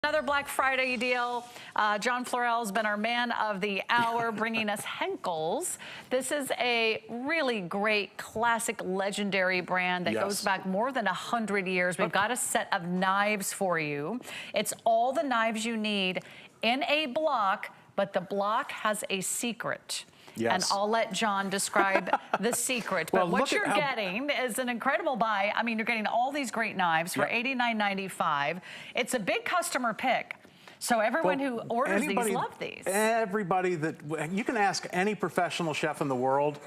Another Black Friday deal. John Florell's been our man of the hour, bringing us Henckels. This is a really great, classic, legendary brand that goes back more than 100 years. We've got a set of knives for you. It's all the knives you need in a block, but the block has a secret. Yes. And I'll let John describe the secret. But what you're getting is an incredible buy. I mean, you're getting all these great knives for $89.95. It's a big customer pick. So everyone who orders these love these. Everybody that, you can ask any professional chef in the world,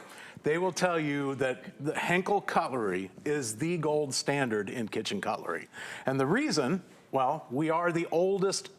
they will tell you that the Henckels cutlery is the gold standard in kitchen cutlery. And the reason, well, we are the oldest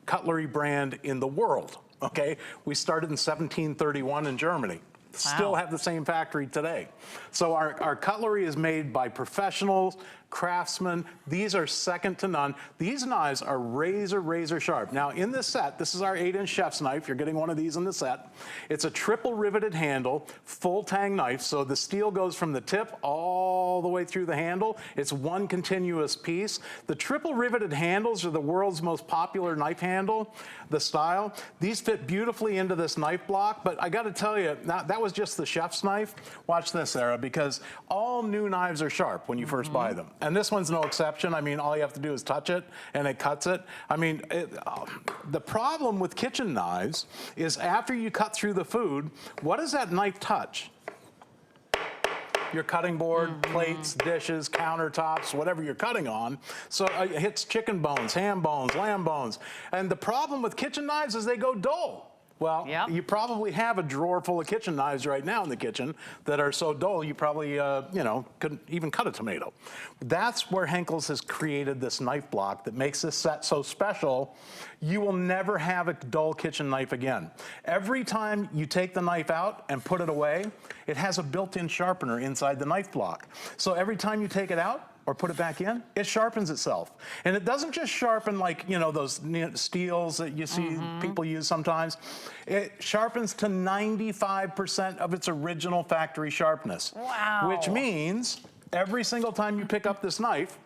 cutlery brand in the world. Okay, we started in 1731 in Germany. Still have the same factory today. So our cutlery is made by professionals, craftsmen. These are second to none. These knives are razor sharp. Now in this set, this is our 8-inch chef's knife. You're getting one of these in the set. It's a triple riveted handle, full tang knife. So the steel goes from the tip all the way through the handle. It's one continuous piece. The triple riveted handles are the world's most popular knife handle, the style. These fit beautifully into this knife block, but I gotta tell you, that was just the chef's knife. Watch this, Sarah, because all new knives are sharp when you first buy them. And this one's no exception. I mean, all you have to do is touch it and it cuts it. I mean, the problem with kitchen knives is after you cut through the food, what does that knife touch? Your cutting board, plates, dishes, countertops, whatever you're cutting on. So it hits chicken bones, ham bones, lamb bones. And the problem with kitchen knives is they go dull. Well, you probably have a drawer full of kitchen knives right now in the kitchen that are so dull you probably, you know, couldn't even cut a tomato. That's where Henckels has created this knife block that makes this set so special. You will never have a dull kitchen knife again. Every time you take the knife out and put it away, it has a built-in sharpener inside the knife block. So every time you take it out, or put it back in, it sharpens itself. And it doesn't just sharpen like, you know, those steels that you see people use sometimes. It sharpens to 95% of its original factory sharpness. Wow. Which means every single time you pick up this knife,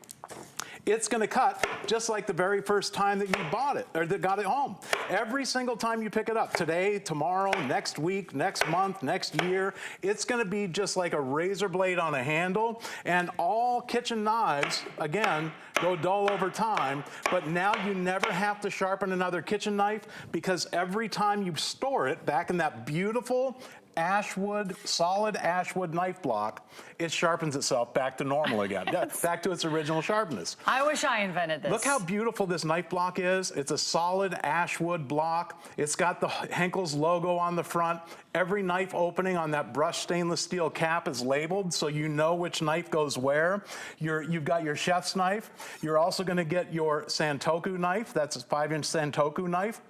it's gonna cut just like the very first time that you bought it or that got it home. Every single time you pick it up, today, tomorrow, next week, next month, next year, it's gonna be just like a razor blade on a handle. And all kitchen knives, again, go dull over time, but now you never have to sharpen another kitchen knife because every time you store it back in that beautiful ashwood, solid ashwood knife block, it sharpens itself back to normal again. Back to its original sharpness. I wish I invented this. Look how beautiful this knife block is. It's a solid ashwood block. It's got the Henckels logo on the front. Every knife opening on that brushed stainless steel cap is labeled so you know which knife goes where. You've got your chef's knife. You're also gonna get your Santoku knife. That's a 5-inch Santoku knife.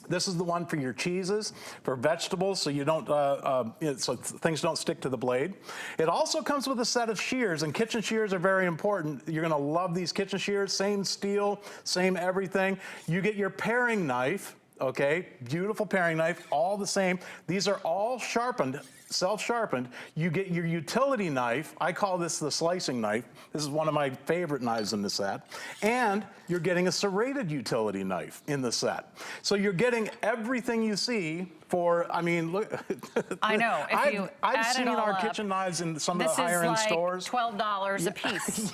This is the one for your cheeses, for vegetables, so you don't, so things don't stick to the blade. It also comes with a set of shears, and kitchen shears are very important. You're gonna love these kitchen shears, same steel, same everything. You get your paring knife, okay, beautiful paring knife, all the same. These are all sharpened, self-sharpened. You get your utility knife. I call this the slicing knife. This is one of my favorite knives in the set. And you're getting a serrated utility knife in the set. So you're getting everything you see for, I mean, look. I know, if you I've add seen it all our up, kitchen knives in some of the higher end This is like stores. $12 a piece.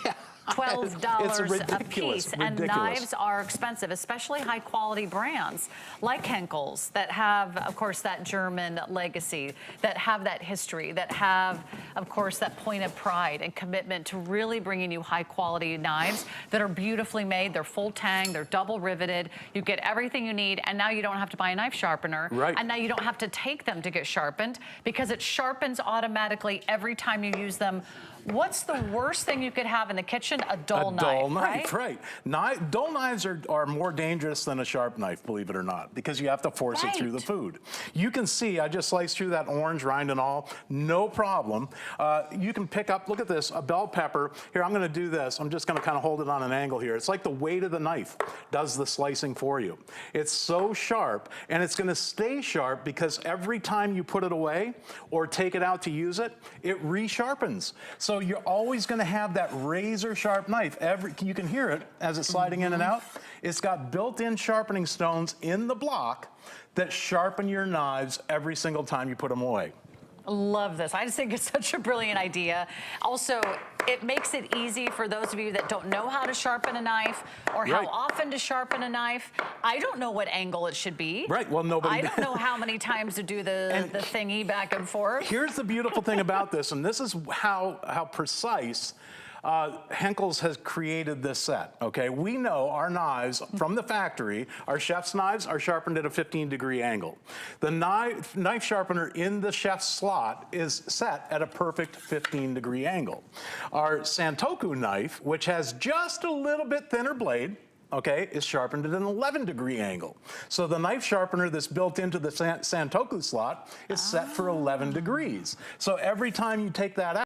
$12 a piece, and knives are expensive, especially high quality brands like Henckels that have, of course, that German legacy, that have that history, that have, of course, that point of pride and commitment to really bringing you high quality knives that are beautifully made. They're full tang, they're double riveted. You get everything you need, and now you don't have to buy a knife sharpener. Right. And now you don't have to take them to get sharpened because it sharpens automatically every time you use them. What's the worst thing you could have in the kitchen? A dull knife. A dull knife, right. Dull knives are more dangerous than a sharp knife, believe it or not, because you have to force it through the food. You can see, I just sliced through that orange rind and all, no problem. You can pick up, look at this, a bell pepper. Here, I'm gonna do this. I'm just gonna kind of hold it on an angle here. It's like the weight of the knife does the slicing for you. It's so sharp, and it's gonna stay sharp because every time you put it away or take it out to use it, it resharpens. So So you're always going to have that razor sharp knife. You can hear it as it's sliding in and out. It's got built-in sharpening stones in the block that sharpen your knives every single time you put them away. Love this. I just think it's such a brilliant idea. Also, it makes it easy for those of you that don't know how to sharpen a knife or how often to sharpen a knife. I don't know what angle it should be. Right, well, nobody I don't know how many times to do the thingy back and forth. Here's the beautiful thing about this, and this is how precise Henckels has created this set, okay? We know our knives from the factory, our chef's knives are sharpened at a 15-degree angle. The knife sharpener in the chef's slot is set at a perfect 15-degree angle. Our Santoku knife, which has just a little bit thinner blade, okay, is sharpened at an 11-degree angle. So the knife sharpener that's built into the Santoku slot is set for 11 degrees. So every time you take that out,